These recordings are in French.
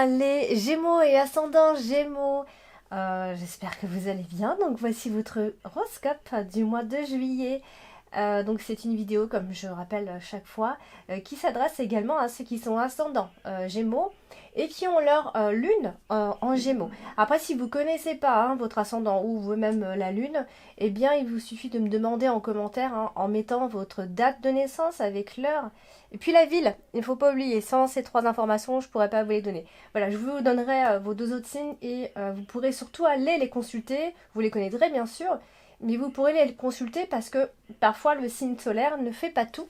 les Gémeaux et ascendant Gémeaux. J'espère que vous allez bien. Donc voici votre horoscope du mois de juillet. Donc c'est une vidéo, comme je rappelle chaque fois, qui s'adresse également à ceux qui sont ascendants Gémeaux et qui ont leur lune en Gémeaux. Après, si vous connaissez pas votre ascendant ou vous-même la lune, eh bien il vous suffit de me demander en commentaire en mettant votre date de naissance avec l'heure et puis la ville. Il ne faut pas oublier, sans ces trois informations, je ne pourrais pas vous les donner. Voilà, je vous donnerai vos deux autres signes et vous pourrez surtout aller les consulter. Vous les connaîtrez bien sûr, mais vous pourrez les consulter parce que parfois le signe solaire ne fait pas tout,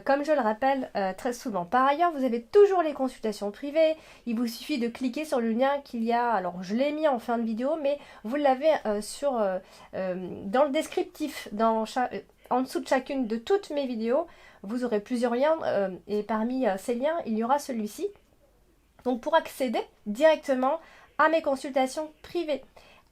comme je le rappelle très souvent. Par ailleurs, vous avez toujours les consultations privées. Il vous suffit de cliquer sur le lien qu'il y a, alors je l'ai mis en fin de vidéo, mais vous l'avez dans le descriptif, en dessous de chacune de toutes mes vidéos. Vous aurez plusieurs liens et parmi ces liens, il y aura celui-ci. Donc pour accéder directement à mes consultations privées.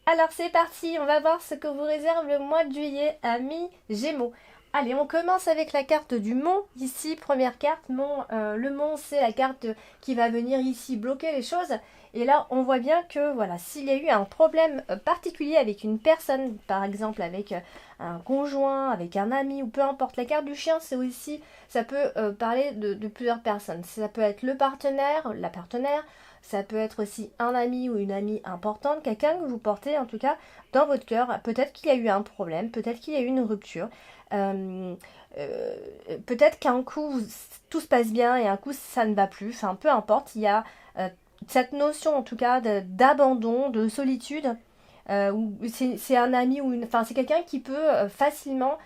Alors c'est parti, on va voir ce que vous réserve le mois de juillet, amis Gémeaux. Allez, on commence avec la carte du mont. Ici, première carte, le mont, c'est la carte qui va venir ici bloquer les choses. Et là, on voit bien que voilà, s'il y a eu un problème particulier avec une personne, par exemple avec un conjoint, avec un ami, ou peu importe, la carte du chien, c'est aussi, ça peut parler de plusieurs personnes. Ça peut être le partenaire, la partenaire, ça peut être aussi un ami ou une amie importante, quelqu'un que vous portez en tout cas dans votre cœur. Peut-être qu'il y a eu un problème, peut-être qu'il y a eu une rupture. Euh, Peut-être qu'un coup tout se passe bien et un coup ça ne va plus. Enfin, peu importe, il y a cette notion en tout cas d'abandon, de solitude. Ou c'est un ami ou enfin c'est quelqu'un qui peut facilement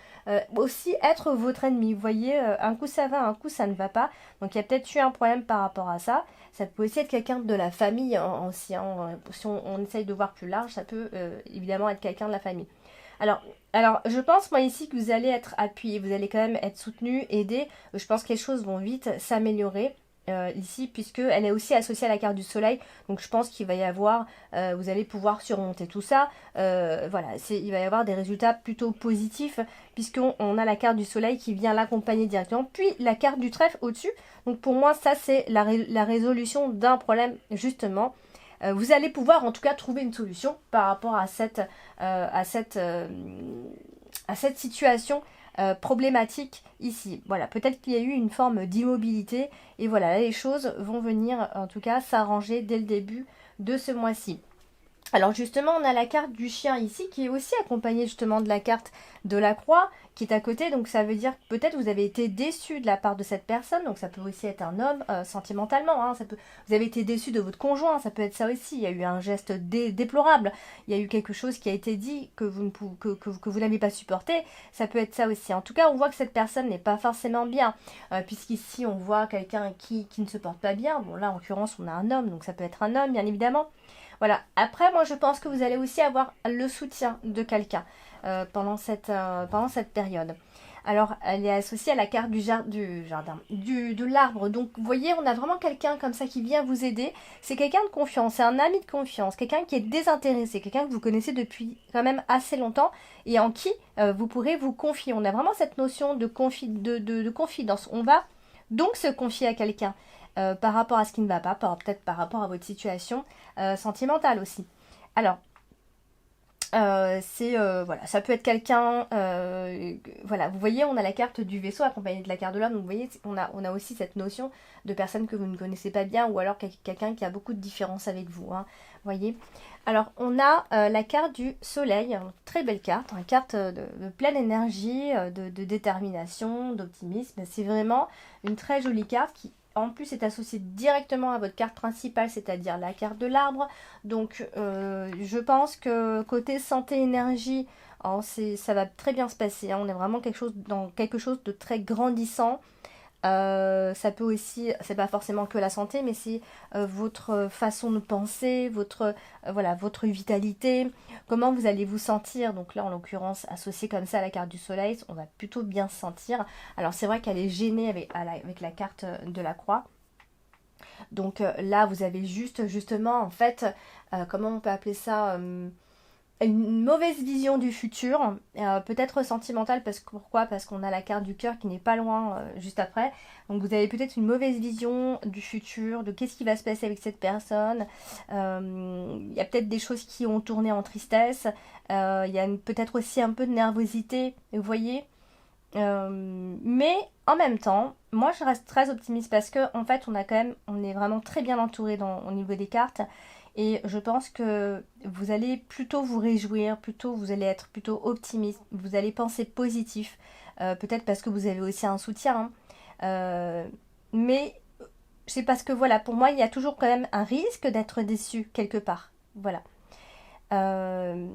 aussi être votre ennemi. Vous voyez, un coup ça va, un coup ça ne va pas. Donc il y a peut-être eu un problème par rapport à ça. Ça peut aussi être quelqu'un de la famille si on essaye de voir plus large, ça peut évidemment être quelqu'un de la famille. Alors, alors, je pense moi ici que vous allez être appuyé, vous allez quand même être soutenu, aidé. Je pense que les choses vont vite s'améliorer ici, puisque elle est aussi associée à la carte du soleil. Donc je pense qu'il va y avoir, vous allez pouvoir surmonter tout ça. Voilà, il va y avoir des résultats plutôt positifs, puisqu'on a la carte du soleil qui vient l'accompagner directement, puis la carte du trèfle au-dessus. Donc pour moi, ça c'est la résolution d'un problème, justement. Vous allez pouvoir en tout cas trouver une solution par rapport à cette situation problématique ici. Voilà, peut-être qu'il y a eu une forme d'immobilité et voilà, là, les choses vont venir en tout cas s'arranger dès le début de ce mois-ci. Alors justement, on a la carte du chien ici qui est aussi accompagnée justement de la carte de la croix qui est à côté. Donc ça veut dire que peut-être vous avez été déçu de la part de cette personne. Donc ça peut aussi être un homme sentimentalement. Vous avez été déçu de votre conjoint. Ça peut être ça aussi. Il y a eu un geste déplorable. Il y a eu quelque chose qui a été dit que vous n'avez pas supporté. Ça peut être ça aussi. En tout cas, on voit que cette personne n'est pas forcément bien. Puisqu'ici, on voit quelqu'un qui ne se porte pas bien. Bon là, en l'occurrence, on a un homme. Donc ça peut être un homme, bien évidemment. Voilà. Après, moi, je pense que vous allez aussi avoir le soutien de quelqu'un pendant cette période. Alors, elle est associée à la carte du jardin, de l'arbre. Donc, vous voyez, on a vraiment quelqu'un comme ça qui vient vous aider. C'est quelqu'un de confiance, c'est un ami de confiance, quelqu'un qui est désintéressé, quelqu'un que vous connaissez depuis quand même assez longtemps et en qui vous pourrez vous confier. On a vraiment cette notion de confidence. On va donc se confier à quelqu'un par rapport à ce qui ne va pas, peut-être par rapport à votre situation sentimentale aussi. Alors, voilà, ça peut être quelqu'un, voilà, vous voyez, on a la carte du vaisseau accompagnée de la carte de l'homme, donc vous voyez, on a aussi cette notion de personne que vous ne connaissez pas bien, ou alors quelqu'un qui a beaucoup de différence avec vous, vous voyez. Alors, on a la carte du soleil, très belle carte, une carte de pleine énergie, de détermination, d'optimisme. C'est vraiment une très jolie carte qui, en plus, est associée directement à votre carte principale, c'est-à-dire la carte de l'arbre. Donc, je pense que côté santé, énergie, ça va très bien se passer. On est vraiment dans quelque chose de très grandissant. Ça peut aussi, c'est pas forcément que la santé, mais c'est votre façon de penser, votre vitalité, comment vous allez vous sentir. Donc là, en l'occurrence, associé comme ça à la carte du soleil, on va plutôt bien se sentir. Alors c'est vrai qu'elle est gênée avec la carte de la croix. Donc là, vous avez justement, en fait, comment on peut appeler ça une mauvaise vision du futur, peut-être sentimentale, pourquoi? Parce qu'on a la carte du cœur qui n'est pas loin juste après. Donc vous avez peut-être une mauvaise vision du futur, de qu'est-ce qui va se passer avec cette personne. Il y a peut-être des choses qui ont tourné en tristesse. Il y a peut-être aussi un peu de nervosité, vous voyez. Mais en même temps, moi je reste très optimiste parce que en fait on est vraiment très bien entouré au niveau des cartes. Et je pense que vous allez plutôt vous réjouir, plutôt vous allez être plutôt optimiste, vous allez penser positif, peut-être parce que vous avez aussi un soutien, hein. Euh, mais c'est parce que voilà, pour moi, il y a toujours quand même un risque d'être déçu quelque part. Voilà. Euh,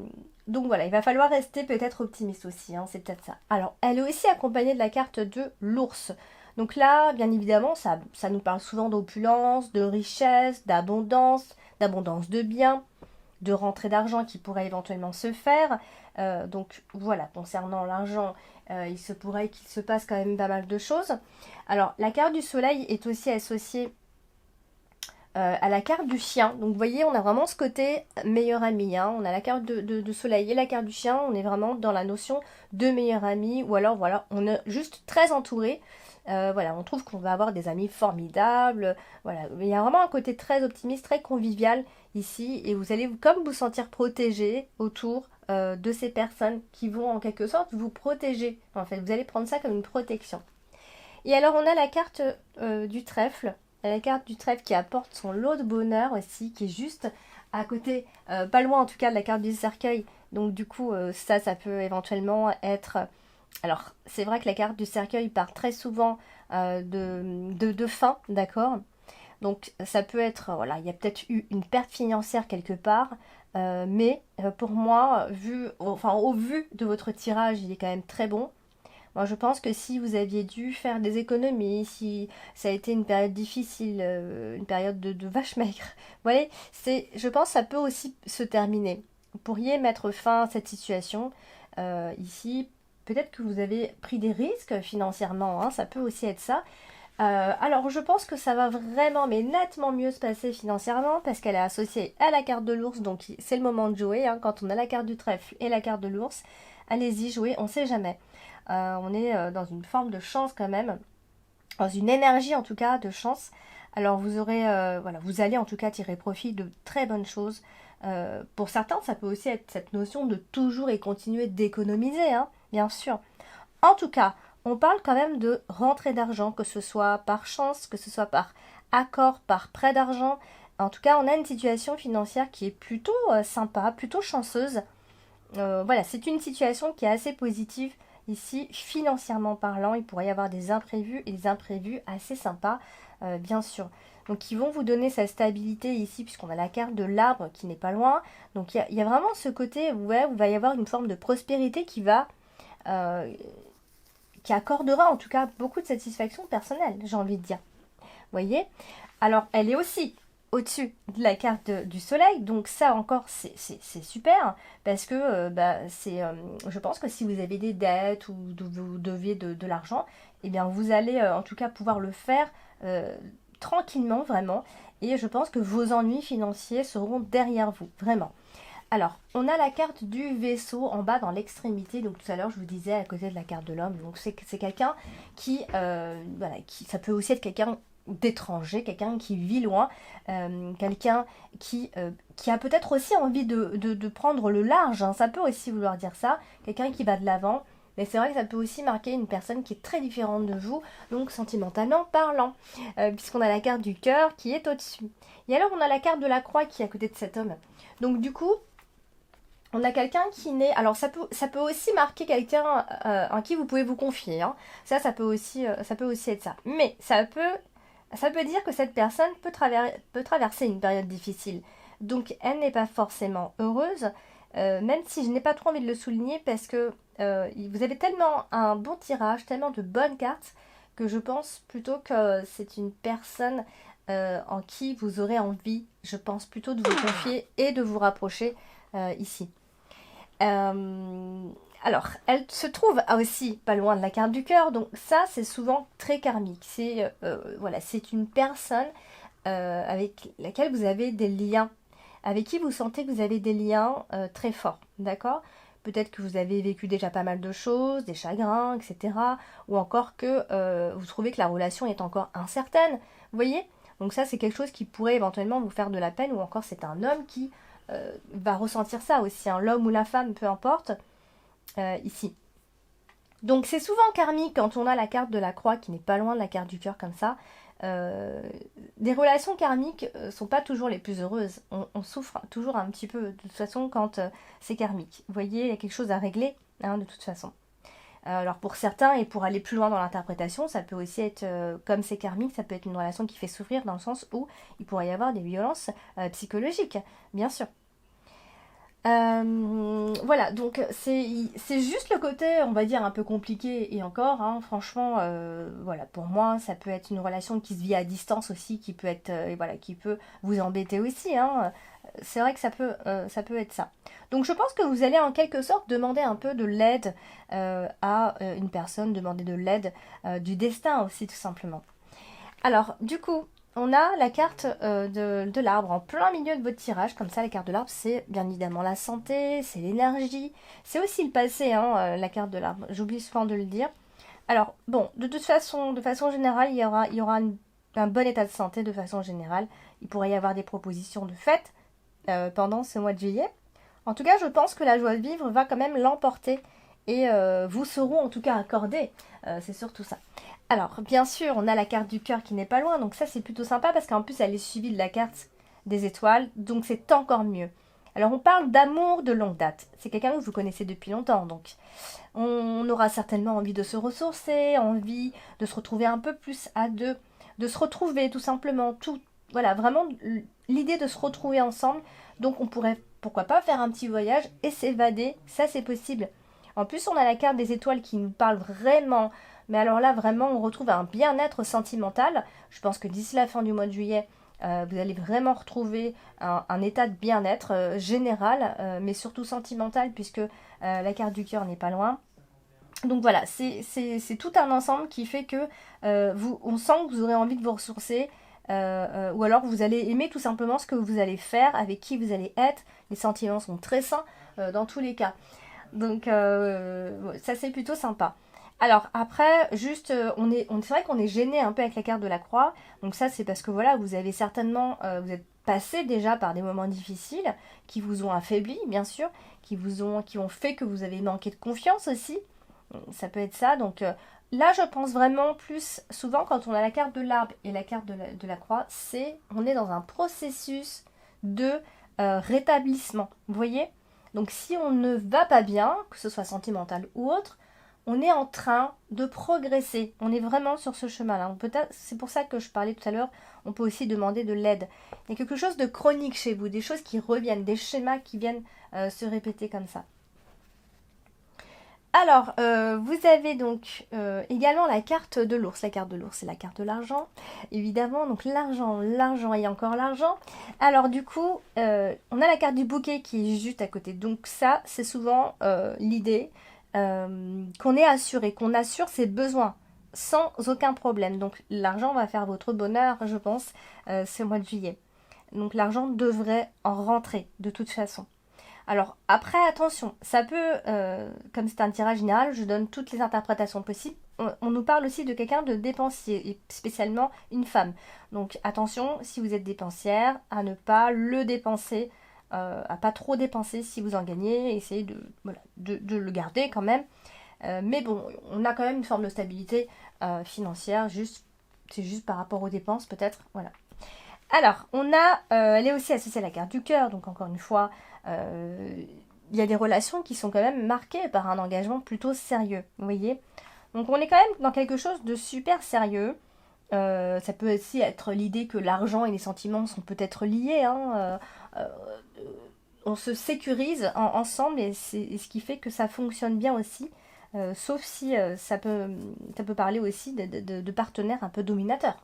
donc voilà, il va falloir rester peut-être optimiste aussi, hein, c'est peut-être ça. Alors, elle est aussi accompagnée de la carte de l'ours. Donc là, bien évidemment, ça nous parle souvent d'opulence, de richesse, d'abondance de biens, de rentrée d'argent qui pourrait éventuellement se faire. Donc voilà, concernant l'argent, il se pourrait qu'il se passe quand même pas mal de choses. Alors, la carte du soleil est aussi associée à la carte du chien. Donc vous voyez, on a vraiment ce côté meilleur ami, hein. On a la carte de soleil et la carte du chien. On est vraiment dans la notion de meilleur ami. Ou alors voilà, on est juste très entouré. Voilà, on trouve qu'on va avoir des amis formidables. Voilà, il y a vraiment un côté très optimiste, très convivial ici. Et vous allez comme vous sentir protégé autour de ces personnes qui vont en quelque sorte vous protéger. En fait, vous allez prendre ça comme une protection. Et alors on a la carte du trèfle. La carte du trèfle qui apporte son lot de bonheur aussi, qui est juste à côté, pas loin en tout cas de la carte du cercueil. Donc du coup, ça peut éventuellement être... Alors, c'est vrai que la carte du cercueil part très souvent de fin, d'accord? Donc ça peut être, voilà, il y a peut-être eu une perte financière quelque part, mais pour moi, au vu de votre tirage, il est quand même très bon. Moi, je pense que si vous aviez dû faire des économies, si ça a été une période difficile, une période de vache maigre, vous voyez, je pense que ça peut aussi se terminer. Vous pourriez mettre fin à cette situation ici. Peut-être que vous avez pris des risques financièrement, hein, ça peut aussi être ça. Alors, je pense que ça va vraiment, mais nettement mieux se passer financièrement parce qu'elle est associée à la carte de l'ours, donc c'est le moment de jouer, hein, quand on a la carte du trèfle et la carte de l'ours. Allez-y, jouez, on ne sait jamais. On est dans une forme de chance quand même, dans une énergie en tout cas de chance. Alors vous aurez, voilà, vous allez en tout cas tirer profit de très bonnes choses. Pour certains, ça peut aussi être cette notion de toujours et continuer d'économiser, hein, bien sûr. En tout cas, on parle quand même de rentrée d'argent, que ce soit par chance, que ce soit par accord, par prêt d'argent. En tout cas, on a une situation financière qui est plutôt sympa, plutôt chanceuse. Voilà, c'est une situation qui est assez positive ici, financièrement parlant. Il pourrait y avoir des imprévus et des imprévus assez sympas, bien sûr. Donc, ils vont vous donner sa stabilité ici, puisqu'on a la carte de l'arbre qui n'est pas loin. Donc, il y a vraiment ce côté ouais, où il va y avoir une forme de prospérité euh, qui accordera en tout cas beaucoup de satisfaction personnelle, j'ai envie de dire. Vous voyez? Alors, elle est aussi au-dessus de la carte du soleil, donc ça encore c'est super parce que je pense que si vous avez des dettes ou vous deviez de l'argent, eh bien vous allez en tout cas pouvoir le faire tranquillement vraiment, et je pense que vos ennuis financiers seront derrière vous, vraiment. Alors, on a la carte du vaisseau en bas dans l'extrémité. Donc tout à l'heure, je vous disais à côté de la carte de l'homme. Donc c'est quelqu'un voilà, ça peut aussi être quelqu'un d'étranger, quelqu'un qui vit loin, quelqu'un qui a peut-être aussi envie de prendre le large, hein. Ça peut aussi vouloir dire ça. Quelqu'un qui va de l'avant. Mais c'est vrai que ça peut aussi marquer une personne qui est très différente de vous, donc sentimentalement parlant, puisqu'on a la carte du cœur qui est au-dessus. Et alors on a la carte de la croix qui est à côté de cet homme. Donc du coup, on a quelqu'un qui naît. Alors ça peut aussi marquer quelqu'un en qui vous pouvez vous confier, hein. Ça peut aussi être ça. Mais ça peut dire que cette personne peut traverser une période difficile. Donc elle n'est pas forcément heureuse, même si je n'ai pas trop envie de le souligner parce que vous avez tellement un bon tirage, tellement de bonnes cartes que je pense plutôt que c'est une personne en qui vous aurez envie, je pense plutôt de vous confier et de vous rapprocher ici. Alors, elle se trouve aussi pas loin de la carte du cœur, donc ça c'est souvent très karmique. Voilà, c'est une personne avec laquelle vous avez des liens. avec qui vous sentez que vous avez des liens très forts, d'accord? Peut-être que vous avez vécu déjà pas mal de choses, des chagrins, etc. Ou encore que vous trouvez que la relation est encore incertaine, vous voyez? Donc ça, c'est quelque chose qui pourrait éventuellement vous faire de la peine, ou encore c'est un homme qui va ressentir ça aussi, hein, l'homme ou la femme, peu importe, ici. Donc c'est souvent karmique quand on a la carte de la croix qui n'est pas loin de la carte du cœur comme ça. Des relations karmiques sont pas toujours les plus heureuses. On souffre toujours un petit peu de toute façon quand c'est karmique. Vous voyez, il y a quelque chose à régler hein, de toute façon. Alors pour certains, et pour aller plus loin dans l'interprétation, ça peut aussi être, comme c'est karmique, ça peut être une relation qui fait souffrir dans le sens où il pourrait y avoir des violences psychologiques, bien sûr. Voilà, donc c'est juste le côté, on va dire, un peu compliqué, et encore, hein, franchement, voilà, pour moi, ça peut être une relation qui se vit à distance aussi, qui peut être, voilà, qui peut vous embêter aussi, hein. C'est vrai que ça peut être ça. Donc je pense que vous allez en quelque sorte demander un peu de l'aide à une personne, demander de l'aide du destin aussi, tout simplement. Alors, du coup, on a la carte de l'arbre en plein milieu de votre tirage. Comme ça, la carte de l'arbre, c'est bien évidemment la santé, c'est l'énergie. C'est aussi le passé, hein, la carte de l'arbre. J'oublie souvent de le dire. Alors, bon, de toute façon, de façon générale, il y aura un bon état de santé de façon générale. Il pourrait y avoir des propositions de fête pendant ce mois de juillet. En tout cas, je pense que la joie de vivre va quand même l'emporter et vous seront en tout cas accordés. C'est surtout ça. Alors, bien sûr, on a la carte du cœur qui n'est pas loin, donc ça c'est plutôt sympa parce qu'en plus elle est suivie de la carte des étoiles, donc c'est encore mieux. Alors on parle d'amour de longue date. C'est quelqu'un que vous connaissez depuis longtemps, donc on aura certainement envie de se ressourcer, envie de se retrouver un peu plus à deux, de se retrouver tout simplement, tout, voilà, vraiment l'idée de se retrouver ensemble. Donc on pourrait, pourquoi pas, faire un petit voyage et s'évader, ça c'est possible. En plus on a la carte des étoiles qui nous parle vraiment, mais alors là vraiment on retrouve un bien-être sentimental. Je pense que d'ici la fin du mois de juillet, vous allez vraiment retrouver un état de bien-être général, mais surtout sentimental, puisque la carte du cœur n'est pas loin. Donc voilà, c'est tout un ensemble qui fait que on sent que vous aurez envie de vous ressourcer, ou alors vous allez aimer tout simplement ce que vous allez faire, avec qui vous allez être. Les sentiments sont très sains dans tous les cas. Donc ça c'est plutôt sympa. Alors après, juste, c'est vrai qu'on est gêné un peu avec la carte de la croix. Donc ça, c'est parce que voilà, vous avez certainement, vous êtes passé déjà par des moments difficiles qui vous ont affaibli, bien sûr, qui ont fait que vous avez manqué de confiance aussi. Ça peut être ça. Donc là, je pense vraiment plus, souvent quand on a la carte de l'arbre et la carte de la croix, on est dans un processus de rétablissement. Vous voyez? Donc si on ne va pas bien, que ce soit sentimental ou autre, on est en train de progresser. On est vraiment sur ce chemin-là. C'est pour ça que je parlais tout à l'heure, on peut aussi demander de l'aide. Il y a quelque chose de chronique chez vous, des choses qui reviennent, des schémas qui viennent se répéter comme ça. Alors, vous avez donc également la carte de l'ours. La carte de l'ours, c'est la carte de l'argent, évidemment. Donc l'argent et encore l'argent. Alors du coup, on a la carte du bouquet qui est juste à côté. Donc ça, c'est souvent l'idée qu'on est assuré, qu'on assure ses besoins sans aucun problème. Donc l'argent va faire votre bonheur, je pense, ce mois de juillet. Donc l'argent devrait en rentrer de toute façon. Alors après, attention, ça peut, comme c'est un tirage général, je donne toutes les interprétations possibles. On nous parle aussi de quelqu'un de dépensier, et spécialement une femme. Donc attention, si vous êtes dépensière, à ne pas le dépenser, à pas trop dépenser si vous en gagnez, essayez de le garder quand même. Mais bon, on a quand même une forme de stabilité financière, c'est juste par rapport aux dépenses peut-être, voilà. Alors, elle est aussi associée à la carte du cœur, donc encore une fois, il y a des relations qui sont quand même marquées par un engagement plutôt sérieux, vous voyez. Donc on est quand même dans quelque chose de super sérieux. Ça peut aussi être l'idée que l'argent et les sentiments sont peut-être liés, hein, on se sécurise ensemble et c'est ce qui fait que ça fonctionne bien aussi. Sauf si ça peut parler aussi de partenaires un peu dominateurs.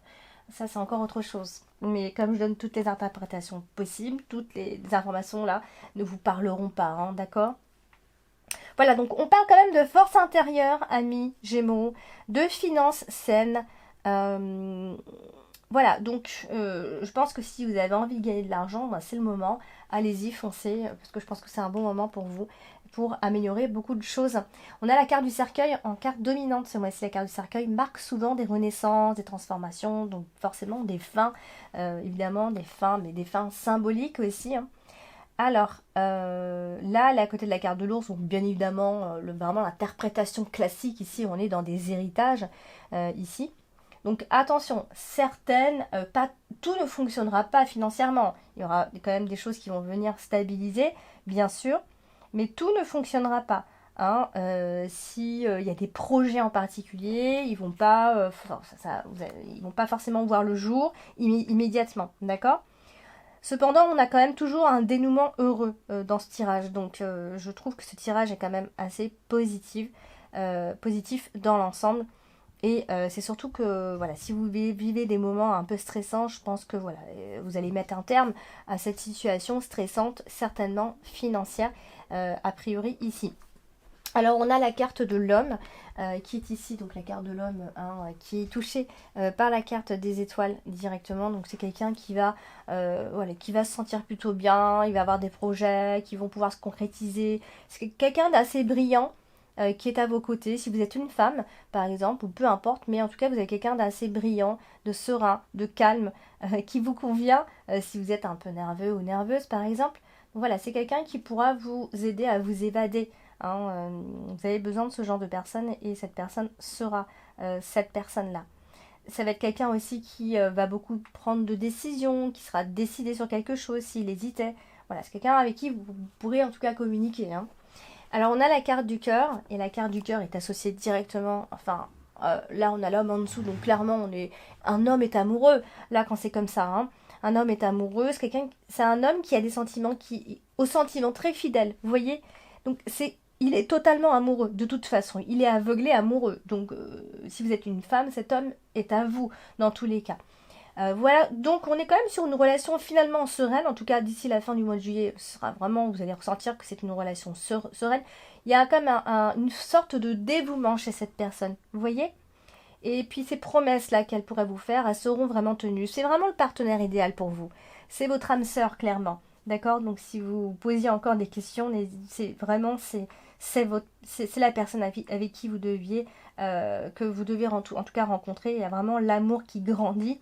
Ça, c'est encore autre chose. Mais comme je donne toutes les interprétations possibles, toutes les informations là ne vous parleront pas, hein, d'accord? Voilà, donc on parle quand même de force intérieure, amis, Gémeaux, de finances saines, Voilà, donc je pense que si vous avez envie de gagner de l'argent, ben, c'est le moment. Allez-y, foncez, parce que je pense que c'est un bon moment pour vous, pour améliorer beaucoup de choses. On a la carte du cercueil en carte dominante ce mois-ci. La carte du cercueil marque souvent des renaissances, des transformations, donc forcément des fins, évidemment des fins, mais des fins symboliques aussi, hein. Alors, là, elle est à côté de la carte de l'ours, donc bien évidemment, vraiment l'interprétation classique ici, on est dans des héritages ici. Donc attention, pas, tout ne fonctionnera pas financièrement. Il y aura quand même des choses qui vont venir stabiliser, bien sûr, mais tout ne fonctionnera pas. Hein. Si il y a des projets en particulier, ils vont pas, ils vont pas forcément voir le jour immédiatement, d'accord? Cependant, on a quand même toujours un dénouement heureux dans ce tirage. Donc, je trouve que ce tirage est quand même assez positif dans l'ensemble. Et c'est surtout que voilà, si vous vivez des moments un peu stressants, je pense que voilà, vous allez mettre un terme à cette situation stressante, certainement financière, a priori ici. Alors on a la carte de l'homme qui est ici, donc la carte de l'homme hein, qui est touchée par la carte des étoiles directement. Donc c'est quelqu'un voilà, qui va se sentir plutôt bien, il va avoir des projets qui vont pouvoir se concrétiser. C'est quelqu'un d'assez brillant qui est à vos côtés. Si vous êtes une femme par exemple, ou peu importe, mais en tout cas vous avez quelqu'un d'assez brillant, de serein, de calme, qui vous convient si vous êtes un peu nerveux ou nerveuse par exemple. Donc, voilà, c'est quelqu'un qui pourra vous aider à vous évader. Hein, vous avez besoin de ce genre de personne et cette personne sera cette personne-là. Ça va être quelqu'un aussi qui va beaucoup prendre de décisions, qui sera décidé sur quelque chose s'il hésitait. Voilà, c'est quelqu'un avec qui vous pourrez en tout cas communiquer. Hein. Alors on a la carte du cœur et la carte du cœur est associée directement, enfin là on a l'homme en dessous donc clairement un homme est amoureux là quand c'est comme ça. Hein. Un homme est amoureux, c'est un homme qui a des sentiments aux sentiments très fidèles, vous voyez. Donc il est totalement amoureux, de toute façon. Il est aveuglé amoureux. Donc, si vous êtes une femme, cet homme est à vous, dans tous les cas. Voilà, donc on est quand même sur une relation finalement sereine. En tout cas, d'ici la fin du mois de juillet, vous allez ressentir que c'est une relation sereine. Il y a quand même une sorte de dévouement chez cette personne. Vous voyez? Et puis ces promesses-là qu'elle pourrait vous faire, elles seront vraiment tenues. C'est vraiment le partenaire idéal pour vous. C'est votre âme sœur, clairement. D'accord? Donc si vous posiez encore des questions, c'est la personne avec qui vous deviez, que vous devez en tout cas rencontrer. Il y a vraiment l'amour qui grandit.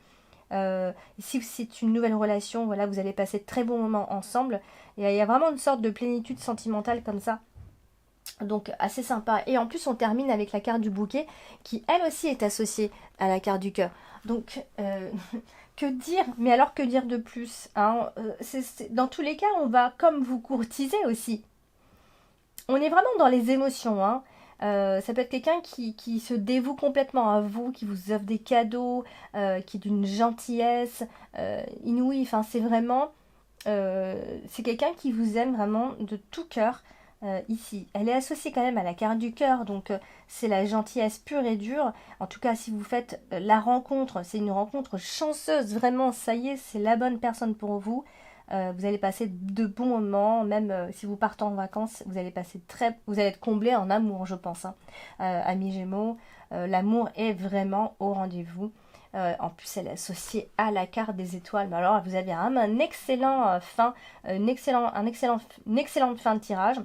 Si c'est une nouvelle relation, voilà, vous allez passer de très bons moments ensemble. Et il y a vraiment une sorte de plénitude sentimentale comme ça. Donc assez sympa. Et en plus on termine avec la carte du bouquet qui elle aussi est associée à la carte du cœur. Donc que dire? Mais alors que dire de plus hein. Dans tous les cas on va comme vous courtiser aussi. On est vraiment dans les émotions. Hein. Ça peut être quelqu'un qui se dévoue complètement à vous, qui vous offre des cadeaux, qui est d'une gentillesse inouïe. Enfin c'est vraiment... c'est quelqu'un qui vous aime vraiment de tout cœur. Ici. Elle est associée quand même à la carte du cœur, donc c'est la gentillesse pure et dure. En tout cas, si vous faites la rencontre, c'est une rencontre chanceuse, vraiment, ça y est, c'est la bonne personne pour vous. Vous allez passer de bons moments, même si vous partez en vacances, vous allez être comblé en amour, je pense. Hein. Amis Gémeaux, l'amour est vraiment au rendez-vous. En plus, elle est associée à la carte des étoiles. Mais alors, vous avez un excellent une excellente fin de tirage.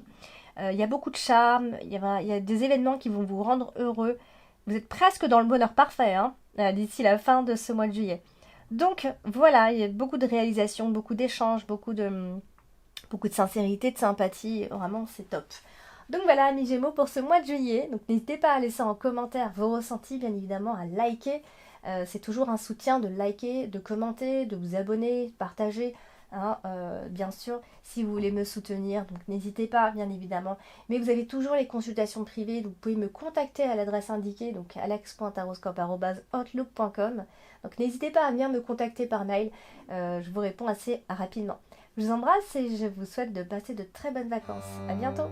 Il y a beaucoup de charme. Il y a des événements qui vont vous rendre heureux. Vous êtes presque dans le bonheur parfait hein, d'ici la fin de ce mois de juillet. Donc voilà, il y a beaucoup de réalisations, beaucoup d'échanges, beaucoup de sincérité, de sympathie. Vraiment, c'est top. Donc voilà, amis Gémeaux, pour ce mois de juillet. Donc n'hésitez pas à laisser en commentaire vos ressentis, bien évidemment, à liker. C'est toujours un soutien de liker, de commenter, de vous abonner, de partager. Hein, bien sûr, si vous voulez me soutenir, donc n'hésitez pas, bien évidemment. Mais vous avez toujours les consultations privées, donc vous pouvez me contacter à l'adresse indiquée, donc alex.taroscope@outlook.com. Donc n'hésitez pas à venir me contacter par mail, je vous réponds assez rapidement. Je vous embrasse et je vous souhaite de passer de très bonnes vacances. À bientôt!